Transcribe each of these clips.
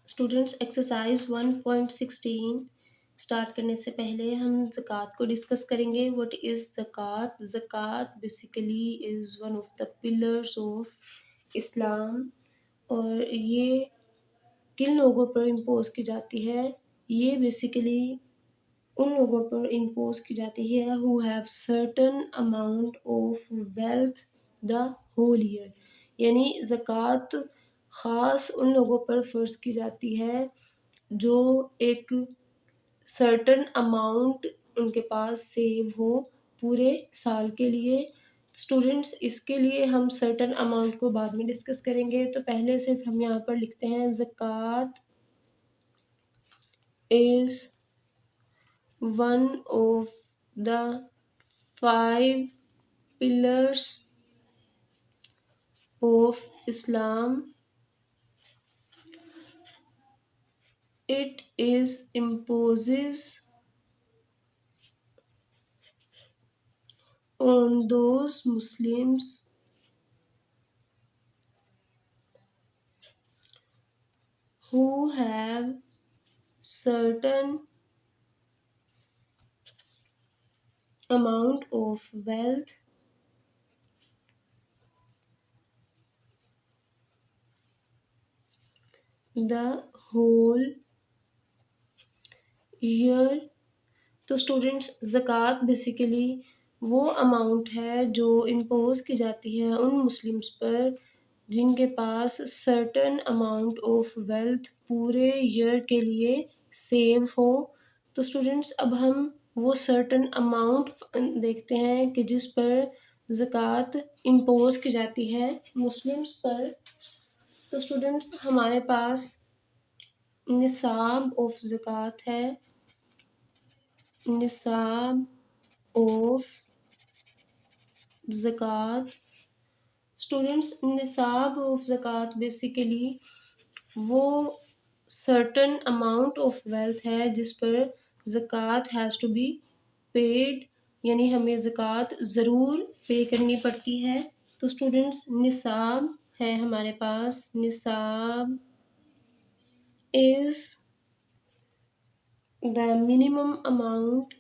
Students exercise 1.16 start करने से पहले हम ज़कात को डिस्कस करेंगे। व्हाट इज़ ज़कात? ज़कात basically is one of the pillars of Islam और ये किन लोगों पर इम्पोज की जाती है? ये बेसिकली उन लोगों पर इम्पोज की जाती है who have certain amount of wealth the whole year, यानी ज़कात ख़ास उन लोगों पर फ़र्ज़ की जाती है जो एक सर्टन अमाउंट उनके पास सेव हो पूरे साल के लिए। स्टूडेंट्स इसके लिए हम सर्टन अमाउंट को बाद में डिस्कस करेंगे, तो पहले सिर्फ हम यहाँ पर लिखते हैं ज़कात is one of the 5 pillars of Islam. It is imposes on those Muslims who have certain amount of wealth the whole year। तो स्टूडेंट्स ज़कात बेसिकली वो अमाउंट है जो इम्पोज की जाती है उन मुस्लिम्स पर जिनके पास सर्टन अमाउंट ऑफ वेल्थ पूरे ईयर के लिए सेव हो। तो स्टूडेंट्स अब हम वो सर्टन अमाउंट देखते हैं कि जिस पर ज़कात इम्पोज की जाती है मुस्लिम्स पर। तो स्टूडेंट्स हमारे पास निसाब ऑफ ज़कात है, निसाब ऑफ ज़कात। स्टूडेंट्स निसाब ऑफ ज़कात बेसिकली वो सर्टन अमाउंट ऑफ वेल्थ है जिस पर ज़कात हैज़ टू बी पेड, यानी हमें ज़कात ज़रूर पे करनी पड़ती है। तो स्टूडेंट्स निसाब है हमारे पास, निसाब is the minimum amount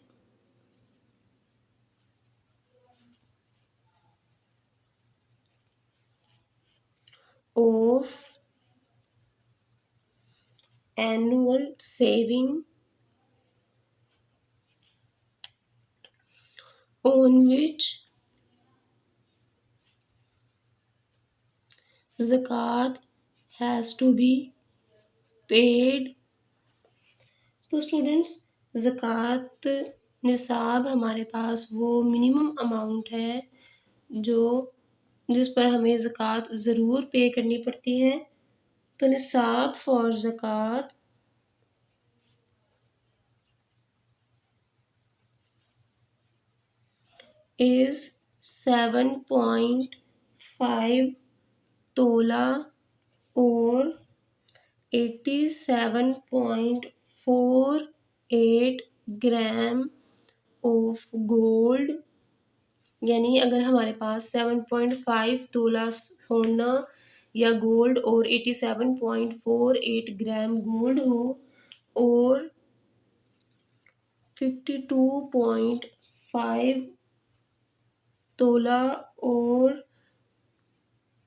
of annual saving on which zakat has to be paid। तो स्टूडेंट्स ज़कात निसाब हमारे पास वो मिनिमम अमाउंट है जो जिस पर हमें ज़कात ज़रूर पे करनी पड़ती है। तो निसाब फॉर ज़कात इज़ 7.5 तोला और 87.48 ग्राम ऑफ गोल्ड, यानी अगर हमारे पास 7.5 तोला सोना या गोल्ड और 87.48 ग्राम गोल्ड हो और 52.5 तोला और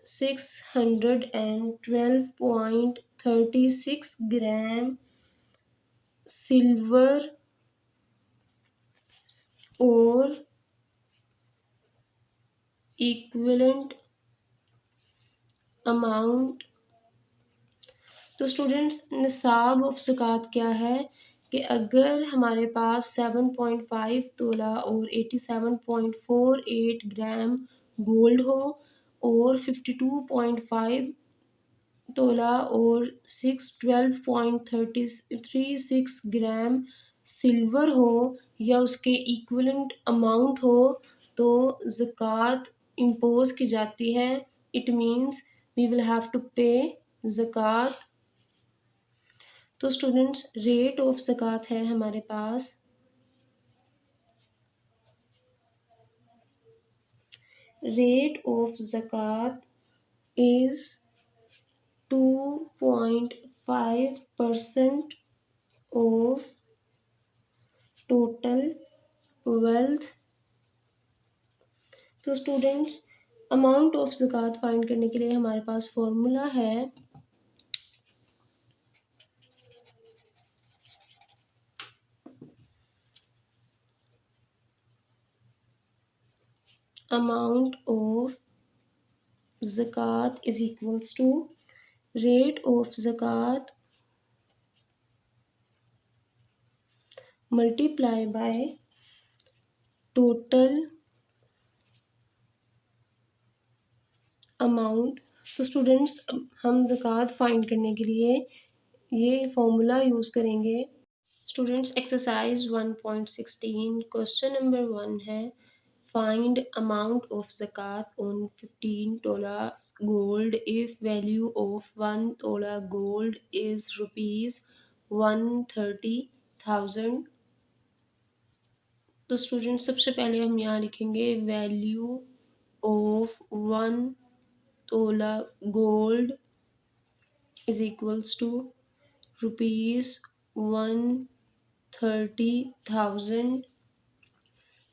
612.36 ग्राम सिल्वर और इक्विवेलेंट अमाउंट। तो स्टूडेंट्स निसाब ऑफ ज़कात क्या है कि अगर हमारे पास 7.5 तोला और 87.48 ग्राम गोल्ड हो और 52.5 तोला और 612.36 ग्राम सिल्वर हो या उसके इक्विवेलेंट अमाउंट हो तो ज़कात इम्पोज की जाती है। It means we will have to pay ज़कात। तो स्टूडेंट्स रेट ऑफ ज़कात है हमारे पास, रेट ऑफ ज़कात इज़ 2.5 5% ऑफ टोटल वेल्थ। तो स्टूडेंट्स, अमाउंट ऑफ ज़कात फाइंड करने के लिए हमारे पास फॉर्मूला है अमाउंट ऑफ ज़कात is equals to rate of ज़कात मल्टीप्लाई बाय टोटल अमाउंट। तो स्टूडेंट्स, हम ज़कात फाइंड करने के लिए ये फॉर्मूला यूज़ करेंगे। स्टूडेंट्स, एक्सरसाइज 1.16 क्वेश्चन नंबर 1 है, find amount of zakat on 15 tola gold if value of 1 tola gold is rupees 130,000। तो स्टूडेंट, सबसे पहले हम यहाँ लिखेंगे value of 1 tola gold is equals to rupees 130,000।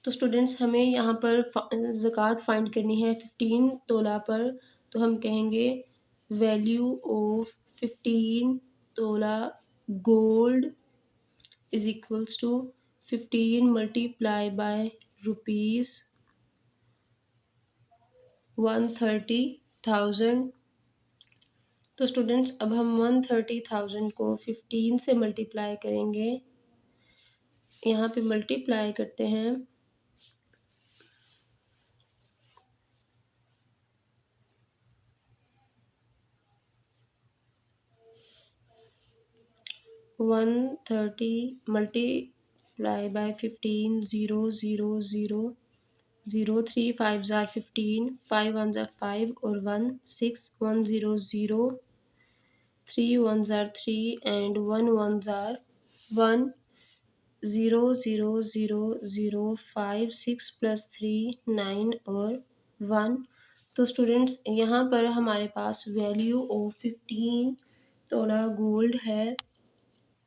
तो स्टूडेंट्स, हमें यहाँ पर ज़कात फाइंड करनी है 15 तोला पर। तो हम कहेंगे value of 15 tola gold is equals to 15 multiply by rupees 130,000। तो स्टूडेंट्स, अब हम 130,000 को 15 से मल्टीप्लाई करेंगे। यहाँ पे मल्टीप्लाई करते हैं 130 मल्टीप्लाई बाय 15 0 0 0 0 3 5 ज़ार 15 5 1 ज़ार 5 और 1 6 1 0 0 3 1 ज़ार 3 एंड 1 1 ज़ार 1 0 0 0 0 5 6 प्लस 3 9 और 1। तो स्टूडेंट्स, यहाँ पर हमारे पास वैल्यू ऑफ 15 तोला गोल्ड है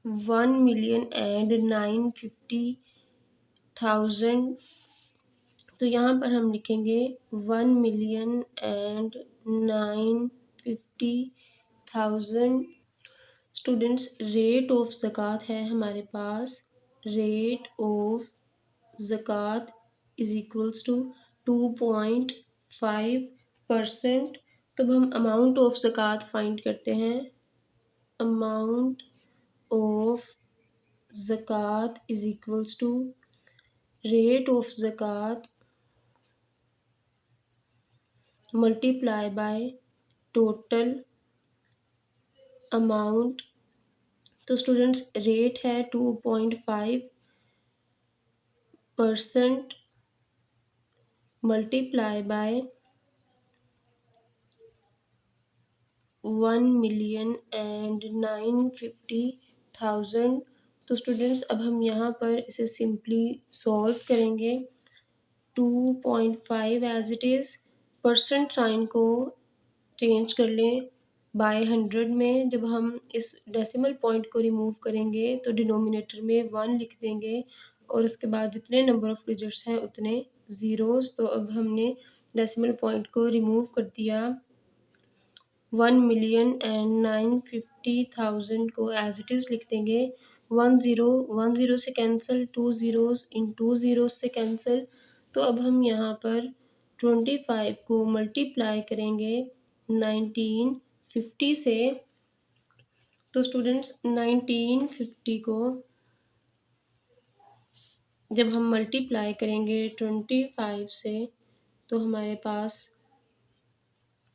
1,950,000। तो यहाँ पर हम लिखेंगे 1,950,000। स्टूडेंट्स, रेट ऑफ ज़कात है हमारे पास, रेट ऑफ ज़कात इज इक्वल्स टू 2.5%। तब हम अमाउंट ऑफ ज़कात फाइंड करते हैं। अमाउंट ऑफ ज़कात is equals to rate of ज़कात मल्टीप्लाई बाय टोटल अमाउंट। तो स्टूडेंट्स, रेट है 2.5% मल्टीप्लाई बाय 1,950,000। तो स्टूडेंट्स, अब हम यहाँ पर इसे सिंपली सॉल्व करेंगे। 2.5 as it is, percent sign को चेंज कर लें बाय 100 में। जब हम इस डेसिमल पॉइंट को रिमूव करेंगे तो डिनोमिनेटर में 1 लिख देंगे और उसके बाद जितने नंबर ऑफ डिजिट्स हैं उतने ज़ीरोज़। तो अब हमने डेसिमल पॉइंट को रिमूव कर दिया। 1,950,000 को एज इट इज़ लिख देंगे। 1 0 से कैंसिल, 2 ज़ीरोज़ इन 2 ज़ीरोज़ से कैंसिल। तो अब हम यहाँ पर 25 को मल्टीप्लाई करेंगे 1950 से। तो स्टूडेंट्स, 1950 को जब हम मल्टीप्लाई करेंगे 25 से तो हमारे पास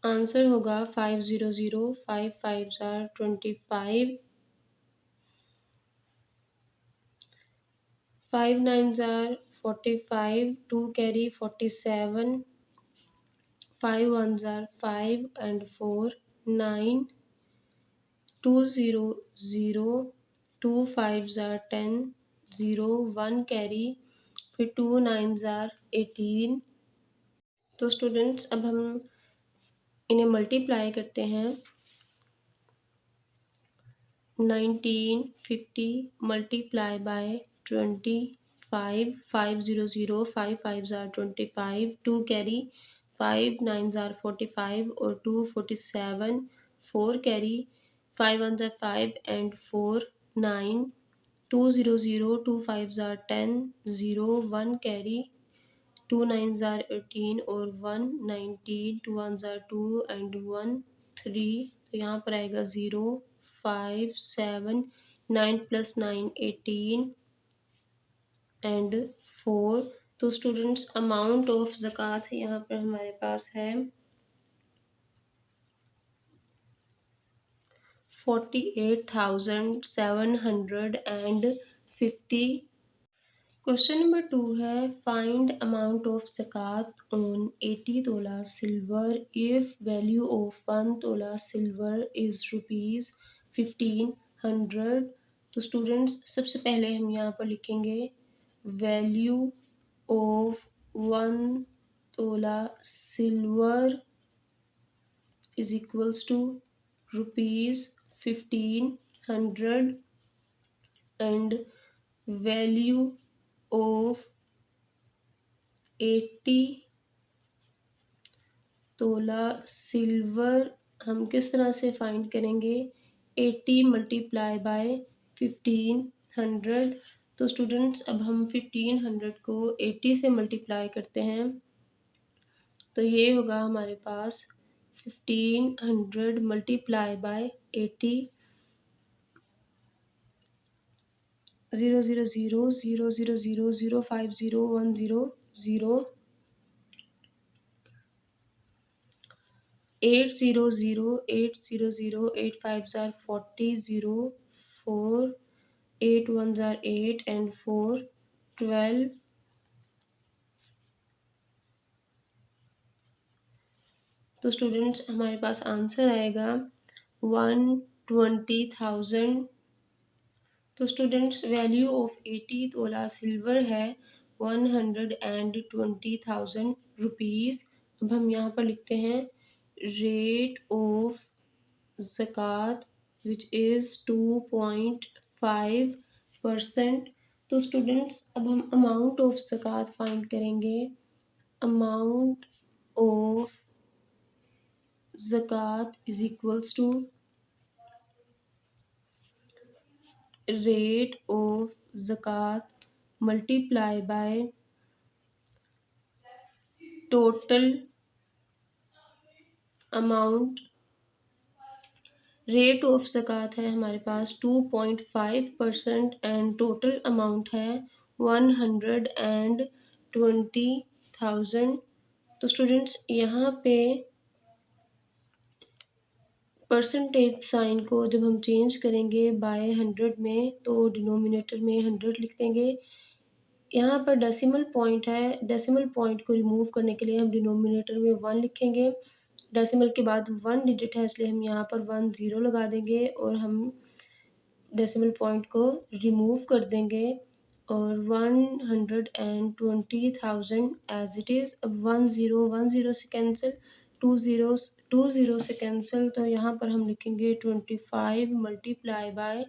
आंसर होगा 500 5 5 ज़ार 25 5 9 ज़ार 45 2 कैरी 47 5 1 ज़ार 5 एंड 4 9 2 0 0 2 5 ज़ार 10 0 1 कैरी, फिर 2 9 ज़ार 18। तो स्टूडेंट्स, अब हम इन्हें मल्टीप्लाई करते हैं। 1950 multiply by 25, 500, 5 5s are 25, 2 carry, 5 9s are 45 or 247, 4 carry, 5 ones are 5 and 4 9, 200, 2 5s are 10, 0 1 carry, 2 9s are 18 और 1 19, 2 ones are 2 and 1 3, तो यहाँ पर आएगा 0 5 7 9 plus 9 18 एंड 4। तो स्टूडेंट्स अमाउंट ऑफ ज़कात यहाँ पर हमारे पास है 48,750। क्वेश्चन नंबर 2 है फाइंड अमाउंट ऑफ ज़कात on 80 tola silver if value of 1 tola silver is rupees 1500। तो स्टूडेंट्स सबसे पहले हम यहाँ पर लिखेंगे value of 1 tola silver is equals to rupees 1500 and value of 80 tola silver हम किस तरह से फाइंड करेंगे 80 मल्टीप्लाई बाय 1500। तो स्टूडेंट्स अब हम 1500 को 80 से मल्टीप्लाई करते हैं तो ये होगा हमारे पास 1500 multiply by 80 0 0 0 0 0 0 0 5 0 1 0 0 8 0 0 8 0 0 8 5s are 40 0 4 8 1s are 8 and 4 12। तो स्टूडेंट्स हमारे पास आंसर आएगा 120,000। तो students value of 80 tola silver है 120,000 रुपीज़। अब हम यहाँ पर लिखते हैं रेट ऑफ ज़कात विच इज़ 2.5%। तो स्टूडेंट्स अब हम अमाउंट ऑफ ज़कात फाइंड करेंगे। अमाउंट ऑफ ज़कात is equals to rate of ज़कात multiply by total amount. Rate of ज़कात है हमारे पास 2.5% एंड टोटल अमाउंट है 120,000। तो स्टूडेंट्स यहाँ पे परसेंटेज साइन को जब हम चेंज करेंगे बाय 100 में तो डिनोमिनेटर में 100 लिख देंगे। यहाँ पर डेसिमल पॉइंट है, डेसिमल पॉइंट को रिमूव करने के लिए हम डिनोमिनेटर में 1 लिखेंगे। डेसिमल के बाद 1 डिजिट है इसलिए हम यहाँ पर 1 0 लगा देंगे और हम डेसिमल पॉइंट को रिमूव कर देंगे और 120,000 एज इट इज़। अब 1 0 से कैंसिल, 2 0 से कैंसिल, तो यहाँ पर हम लिखेंगे 25 मल्टीप्लाई बाय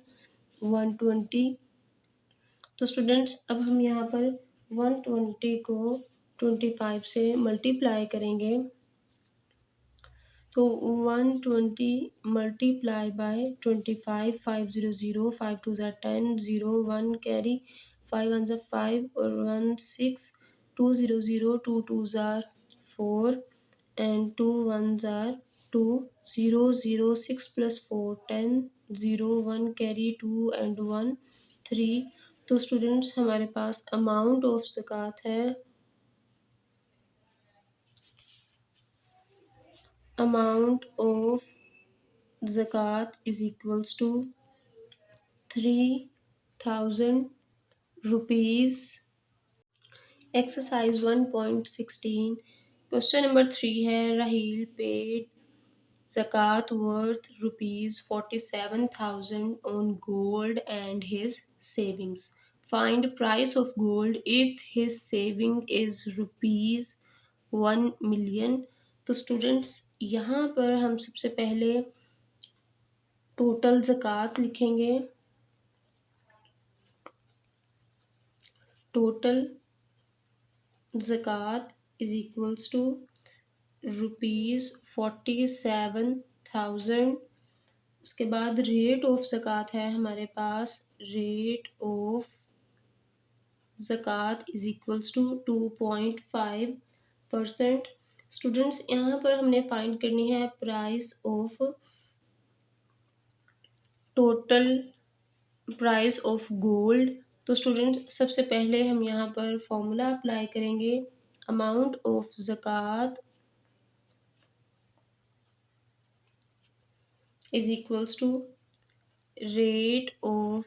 120। तो स्टूडेंट्स अब हम यहाँ पर 120 को 25 से मल्टीप्लाई करेंगे तो 120 मल्टीप्लाई बाय 25 5 0 0 5 2 10 0 1 कैरी 5 1 5 और 1 6 2 0 0 2 2s are 4 and 2 1s are 2 0 0 6 plus 4 10 0 1 carry 2 and 1 3। तो स्टूडेंट्स हमारे पास अमाउंट ऑफ ज़कात है अमाउंट ऑफ ज़कात is equals to 3,000 rupees. Exercise 1.16 question number 3 है राहील पेड ज़कात worth rupees 47,000 on gold and his savings. Find price of gold if his saving is rupees 1 million. तो students यहाँ पर हम सबसे पहले टोटल ज़कात लिखेंगे, टोटल ज़कात इज इक्वल्स टू ₹47,000। उसके बाद रेट ऑफ ज़कात है हमारे पास, रेट ऑफ ज़कात इज इक्वल्स टू 2.5%। स्टूडेंट्स यहाँ पर हमने फाइंड करनी है price of, total price of gold. तो स्टूडेंट सबसे पहले हम यहाँ पर फॉर्मूला अप्लाई करेंगे, अमाउंट ऑफ ज़कात is equals to rate of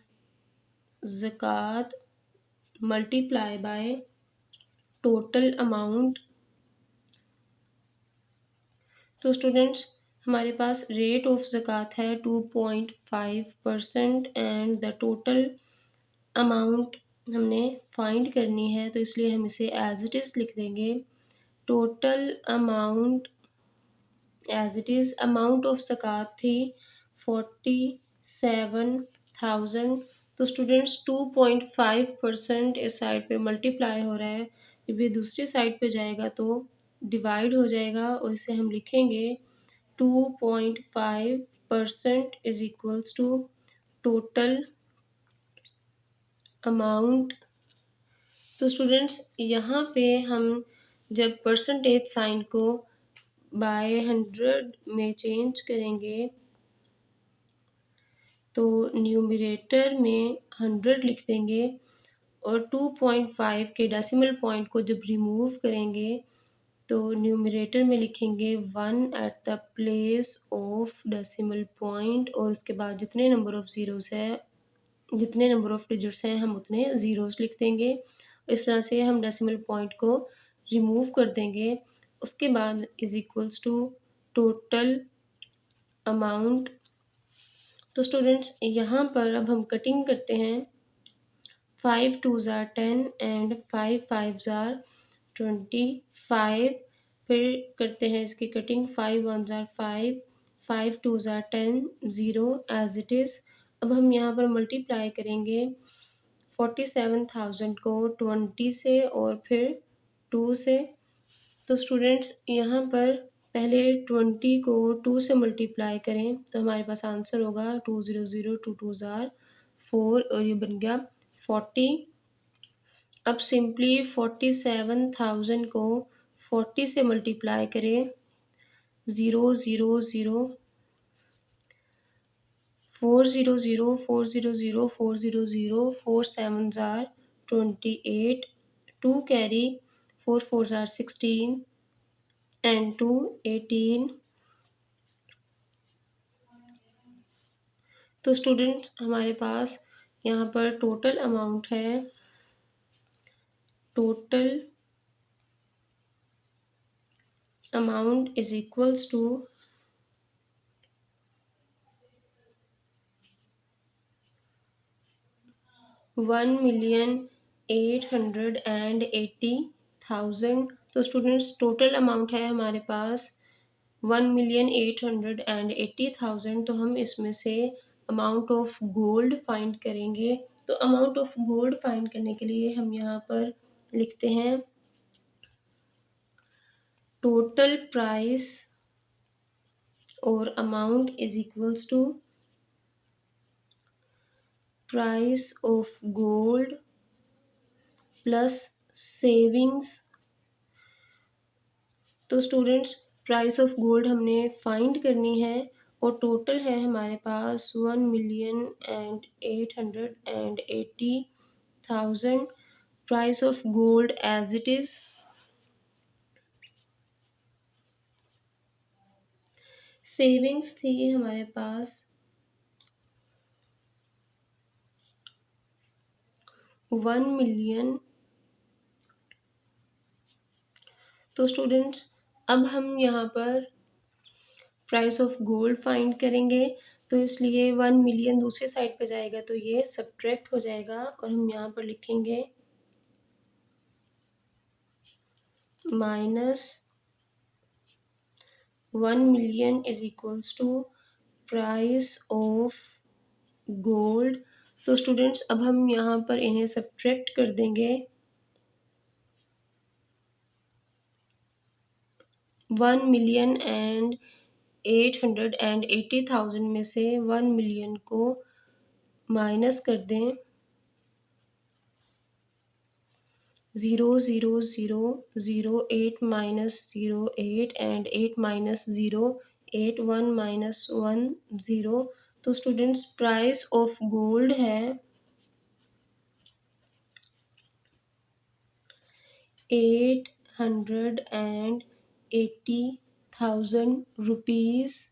ज़कात मल्टीप्लाई बाय टोटल अमाउंट। तो स्टूडेंट्स हमारे पास रेट ऑफ ज़कात है 2.5% एंड द टोटल अमाउंट हमने फाइंड करनी है, तो इसलिए हम इसे एज इट इज़ लिख देंगे। Total amount as it is, amount of ज़कात थी 47,000। तो स्टूडेंट्स 2.5% इस साइड पे मल्टीप्लाई हो रहा है, जब ये दूसरी साइड पे जाएगा तो डिवाइड हो जाएगा और इसे हम लिखेंगे 2.5% is equals to total amount. तो स्टूडेंट्स यहाँ पे हम जब परसेंटेज साइन को बाय 100 में चेंज करेंगे तो न्यूमरेटर में 100 लिख देंगे और 2.5 के डेसिमल पॉइंट को जब रिमूव करेंगे तो न्यूमरेटर में लिखेंगे 1 at the place of decimal point, और उसके बाद जितने नंबर ऑफ ज़ीरोज़ है, जितने नंबर ऑफ डिजिट्स हैं हम उतने ज़ीरोज़ लिख देंगे। इस तरह से हम डेसिमल पॉइंट को रिमूव कर देंगे। उसके बाद is equals to total amount. तो स्टूडेंट्स यहाँ पर अब हम कटिंग करते हैं, 5 2s are 10 and 5 5s are 25। फिर करते हैं इसकी cutting, 5 1s are 5, 5 2s are 10, 0 as it is. अब हम यहाँ पर मल्टीप्लाई करेंगे 47,000 को 20 से और फिर 2 से। तो स्टूडेंट्स यहाँ पर पहले 20 को 2 से मल्टीप्लाई करें तो हमारे पास आंसर होगा 200, 2 2s are 4 और ये बन गया 40। अब सिंपली 47,000 को 40 से मल्टीप्लाई करें, 0 0 0 4 0 0 4 0 0 4 0 0 4 7s are 28, 2 carry, 4 4s are 16 and 2 18। तो स्टूडेंट्स हमारे पास यहाँ पर टोटल अमाउंट है, total amount is equals to 1,880,000। तो स्टूडेंट्स टोटल अमाउंट है हमारे पास 1,880,000। तो हम इसमें से अमाउंट ऑफ गोल्ड फाइंड करेंगे। तो अमाउंट ऑफ गोल्ड फाइंड करने के लिए हम यहाँ पर लिखते हैं टोटल प्राइस और amount is equals to price of gold plus savings. तो स्टूडेंट्स प्राइस ऑफ गोल्ड हमने फाइंड करनी है और टोटल है हमारे पास 1,880,000। Price of gold as it is, savings थी हमारे पास 1 मिलियन। तो स्टूडेंट्स अब हम यहाँ पर प्राइस ऑफ गोल्ड फाइंड करेंगे, तो इसलिए 1 मिलियन दूसरी साइड पे जाएगा तो ये सब्ट्रैक्ट हो जाएगा और हम यहाँ पर लिखेंगे minus 1 million is equals to price of gold. तो स्टूडेंट्स अब हम यहाँ पर इन्हें सब्ट्रैक्ट कर देंगे। 1,880,000 में से 1 मिलियन को माइनस कर दें। 0, 0, 0, 0, 8 minus 0, 8 and 8 minus 0, 8, 1 minus 1, 0। तो स्टूडेंट्स प्राइस ऑफ गोल्ड है 880,000 रुपीज़।